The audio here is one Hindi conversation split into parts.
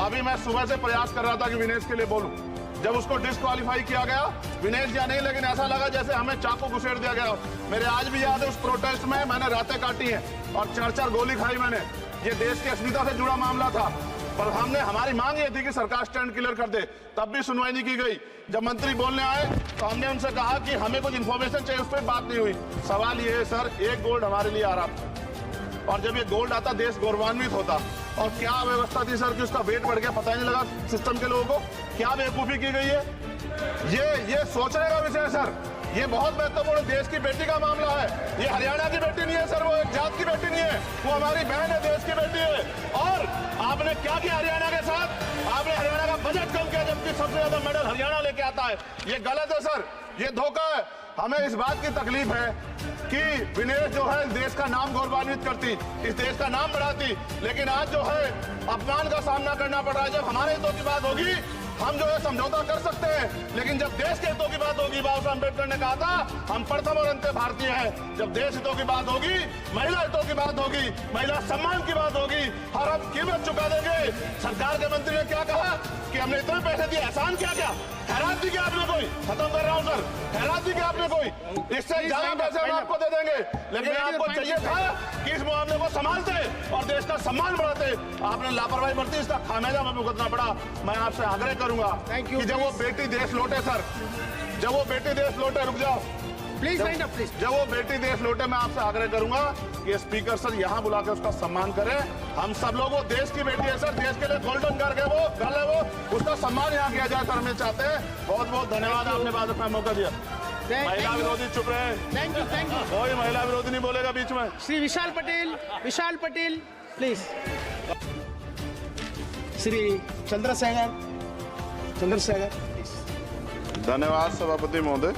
अभी मैं सुबह से प्रयास कर रहा था कि विनेश के लिए बोलूं। जब उसको डिस्क्वालीफाई किया गया, विनेश या नहीं, लेकिन ऐसा लगा जैसे हमें चाकू घुसेड़ दिया गया। मेरे आज भी याद है उस प्रोटेस्ट में मैंने रातें काटी हैं और 4-4 गोली खाई मैंने। ये देश की अस्मिता से जुड़ा मामला था, पर हमारी मांग ये थी कि सरकार स्टैंड क्लियर कर दे, तब भी सुनवाई नहीं की गई। जब मंत्री बोलने आए तो हमने उनसे कहा कि हमें कुछ इन्फॉर्मेशन चाहिए, उस पर बात नहीं हुई। सवाल ये है सर, एक गोल्ड हमारे लिए आ रहा था और जब ये गोल्ड आता देश गौरवान्वित होता। और क्या व्यवस्था थी सर कि उसका वेट बढ़ गया, पता ही नहीं लगा सिस्टम के लोगों को। क्या बेवकूफी की गई है, ये सोचने का विषय है सर। ये बहुत महत्वपूर्ण देश की बेटी का मामला है। ये हरियाणा की बेटी नहीं है सर, वो एक जात की बेटी नहीं है, वो हमारी बहन है, देश की बेटी है। और आपने क्या किया हरियाणा के साथ? आपने हरियाणा का बजट कम किया, जबकि सबसे ज्यादा मेडल हरियाणा लेके आता है। ये गलत है सर, ये धोखा है। हमें इस बात की तकलीफ है कि विनेश जो है देश का नाम गौरवान्वित करती, इस देश का नाम बढ़ाती, लेकिन आज जो है अपमान का सामना करना पड़ रहा है। जब हमारे हितों की बात होगी हम जो है समझौता कर सकते हैं, लेकिन जब देश के हितों की बात होगी, बाबा साहब अम्बेडकर ने कहा था हम प्रथम और अंत्य भारतीय हैं। जब देश हितों की बात होगी, महिला हितों की बात होगी, महिला सम्मान की बात होगी, हर हम कीमत चुका देंगे। सरकार के मंत्री ने क्या कहा कि हमने इतने पैसे दिए, एहसान क्या हैरान दी क्या आपने कोई? खत्म कर रहा हूं सर, हैरान दी क्या आपने कोई? इससे ज्यादा पैसे हम आपको दे देंगे, लेकिन आपको चाहिए था कि इस मामले को संभालते और देश का सम्मान बढ़ाते। आपने लापरवाही बरती, इसका खामियाजा हमें भुगतना पड़ा। मैं आपसे आग्रह करूंगा कि जब वो बेटी देश लौटे सर, जब वो बेटी देश लौटे, रुक जाओ प्लीज, जब वो बेटी देश लौटे, मैं आपसे आग्रह करूंगा कि स्पीकर सर यहाँ बुला के उसका सम्मान करें। हम सब लोग, वो देश की बेटी है सर, देश के लिए गोल्डन गर्ल है वो, उसका सम्मान यहाँ किया जाए सर, हमें चाहते हैं। बहुत बहुत धन्यवाद, आपने बाद में मौका दिया। महिला विरोधी चुप रहे। थैंक यू कोई महिला विरोधी नहीं बोलेगा बीच में। श्री विशाल पटेल प्लीज। श्री चंद्रशेखर धन्यवाद सभापति महोदय,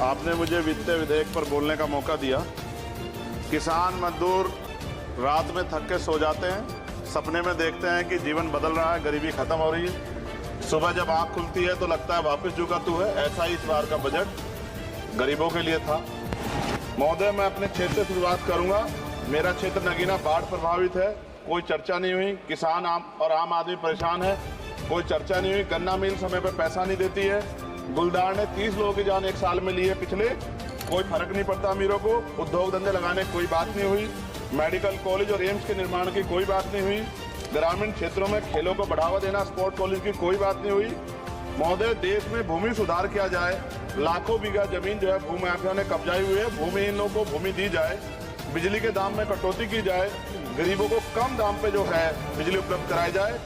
आपने मुझे वित्तीय विधेयक पर बोलने का मौका दिया। किसान मजदूर रात में थक के सो जाते हैं, सपने में देखते हैं कि जीवन बदल रहा है, गरीबी खत्म हो रही है। सुबह जब आंख खुलती है तो लगता है वापस झुका तू है। ऐसा ही इस बार का बजट गरीबों के लिए था। महोदय, मैं अपने क्षेत्र से शुरुआत करूंगा। मेरा क्षेत्र नगीना बाढ़ प्रभावित है, कोई चर्चा नहीं हुई। किसान आम आदमी परेशान है, कोई चर्चा नहीं हुई। गन्ना मिल समय पर पैसा नहीं देती है। गुलदार ने 30 लोगों की जान एक साल में ली है पिछले, कोई फर्क नहीं पड़ता अमीरों को। उद्योग धंधे लगाने की कोई बात नहीं हुई। मेडिकल कॉलेज और एम्स के निर्माण की कोई बात नहीं हुई। ग्रामीण क्षेत्रों में खेलों को बढ़ावा देना, स्पोर्ट कॉलेज की कोई बात नहीं हुई। महोदय, देश में भूमि सुधार किया जाए। लाखों बीघा जमीन जो है भू माफिया ने कब्जाई हुई है, भूमिहीनों को भूमि दी जाए। बिजली के दाम में कटौती की जाए। गरीबों को कम दाम पे जो है बिजली उपलब्ध कराई जाए।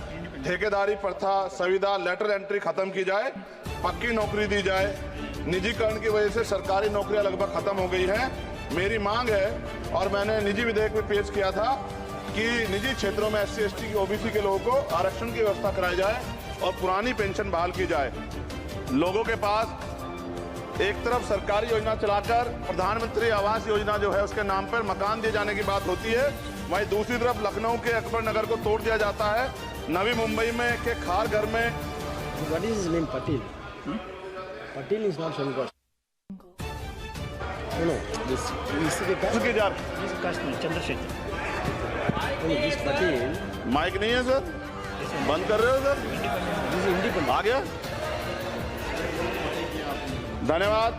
ठेकेदारी प्रथा, संविदा, लेटर एंट्री खत्म की जाए। पक्की नौकरी दी जाए। निजीकरण की वजह से सरकारी नौकरियां लगभग खत्म हो गई हैं। मेरी मांग है, और मैंने निजी विधेयक में पेश किया था, कि निजी क्षेत्रों में SC ST की OBC के लोगों को आरक्षण की व्यवस्था कराई जाए और पुरानी पेंशन बहाल की जाए। लोगों के पास एक तरफ सरकारी योजना चलाकर प्रधानमंत्री आवास योजना जो है उसके नाम पर मकान दिए जाने की बात होती है, वहीं दूसरी तरफ लखनऊ के अकबर नगर को तोड़ दिया जाता है। नवी मुंबई में के खार घर में What is his name? Patil. Patil is not Shankar. No, this is the caste. This caste name, Chandrasekhar. No, this Patil. Mic नहीं है सर, बंद कर रहे हो सर? This is independent. आ गया। धन्यवाद।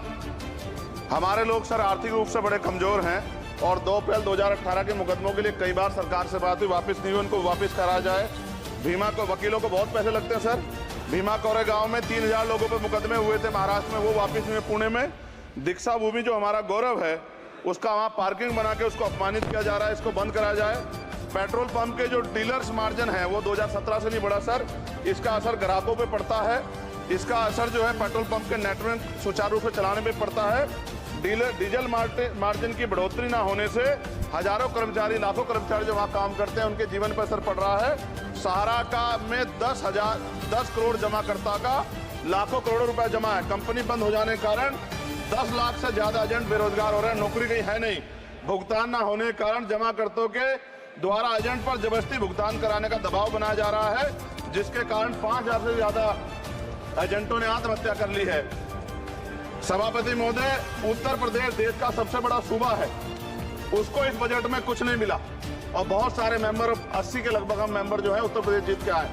हमारे लोग सर आर्थिक रूप से बड़े कमजोर हैं और 2 अप्रैल 2018 के मुकदमों के लिए कई बार सरकार से बात हुई, वापस नहीं हुई। उनको वापस करा जाए। भीमा को वकीलों को बहुत पैसे लगते हैं सर। भीमा कोरे गांव में 3000 लोगों पर मुकदमे हुए थे महाराष्ट्र में, वो वापस हुए पुणे में। दीक्षा भूमि जो हमारा गौरव है, उसका वहाँ पार्किंग बना के उसको अपमानित किया जा रहा है, इसको बंद कराया जाए। पेट्रोल पंप के जो डीलर्स मार्जिन है वो 2017 से नहीं बढ़ा सर, इसका असर ग्राहकों पे पड़ता है। इसका असर जो है पेट्रोल पंप के नेटवर्क सुचारू रूप से चलाने में पड़ता है। डीजल मार्जिन की बढ़ोतरी ना होने से हजारों कर्मचारी, लाखों कर्मचारी जो वहाँ काम करते हैं उनके जीवन पर असर पड़ रहा है। सहारा का में 10 करोड़ जमाकर्ता का लाखों करोड़ों रुपए जमा है। कंपनी बंद हो जाने के कारण 10 लाख से ज्यादा एजेंट बेरोजगार हो रहे हैं, नौकरी कहीं है नहीं। भुगतान ना होने के कारण जमाकर्ताओं के द्वारा एजेंट पर जबरदस्ती भुगतान कराने का दबाव बनाया जा रहा है, जिसके कारण 5000 से ज्यादा एजेंटों ने आत्महत्या कर ली है। सभापति महोदय, उत्तर प्रदेश देश का सबसे बड़ा सूबा है, उसको इस बजट में कुछ नहीं मिला। और बहुत सारे मेंबर, 80 के लगभग हम मेंबर जो है उत्तर प्रदेश जीत के आए।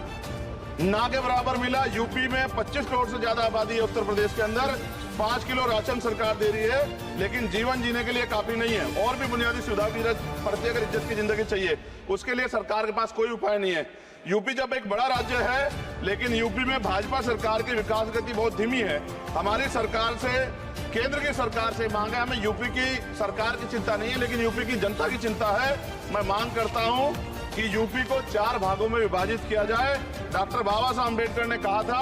ना के बराबर मिला। यूपी में 25 करोड़ से ज्यादा आबादी है उत्तर प्रदेश के अंदर। 5 किलो राशन सरकार दे रही है, लेकिन जीवन जीने के लिए काफी नहीं है। और भी बुनियादी सुविधा की जरूरत पड़ती है। अगर इज्जत की जिंदगी चाहिए, उसके लिए सरकार के पास कोई उपाय नहीं है। यूपी जब एक बड़ा राज्य है, लेकिन यूपी में भाजपा सरकार की विकास गति बहुत धीमी है। हमारी सरकार से, केंद्र की सरकार से मांग है, हमें यूपी की सरकार की चिंता नहीं है, लेकिन यूपी की जनता की चिंता है। मैं मांग करता हूं कि यूपी को 4 भागों में विभाजित किया जाए। डॉक्टर बाबा साहब अम्बेडकर ने कहा था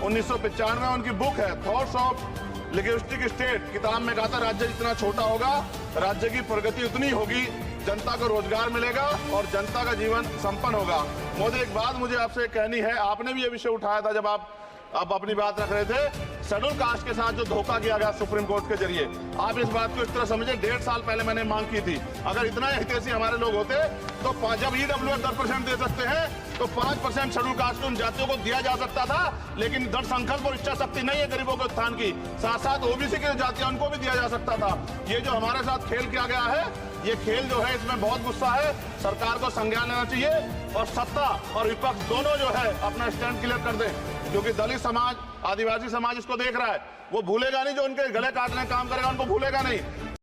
1995 में, उनकी बुक है थॉट्स ऑफ लिंग्विस्टिक स्टेट, किताब में कहा था राज्य जितना छोटा होगा, राज्य की प्रगति उतनी होगी, जनता को रोजगार मिलेगा और जनता का जीवन संपन्न होगा। मोदी, एक बात मुझे आपसे कहनी है। आपने भी ये विषय उठाया था जब आप अपनी बात रख रहे थे। शेड्यूल कास्ट के साथ जो धोखा किया गया सुप्रीम कोर्ट के जरिए, आप इस बात को इस तरह समझे, 1.5 साल पहले मैंने मांग की थी, अगर इतना हितैषी हमारे लोग होते तो जब ईडब्ल्यूएस 10% दे सकते हैं तो 5% शेड्यूल कास्ट के उन जातियों को दिया जा सकता था। लेकिन दृढ़ संकल्प और इच्छा शक्ति नहीं है गरीबों के उत्थान की। साथ साथ ओबीसी की जातियां, उनको भी दिया जा सकता था। ये जो हमारे साथ खेल किया गया है, ये खेल जो है, इसमें बहुत गुस्सा है। सरकार को संज्ञान लेना चाहिए और सत्ता और विपक्ष दोनों जो है अपना स्टैंड क्लियर कर दें, क्योंकि दलित समाज, आदिवासी समाज इसको देख रहा है। वो भूलेगा नहीं, जो उनके गले काटने का काम करेगा उनको भूलेगा नहीं।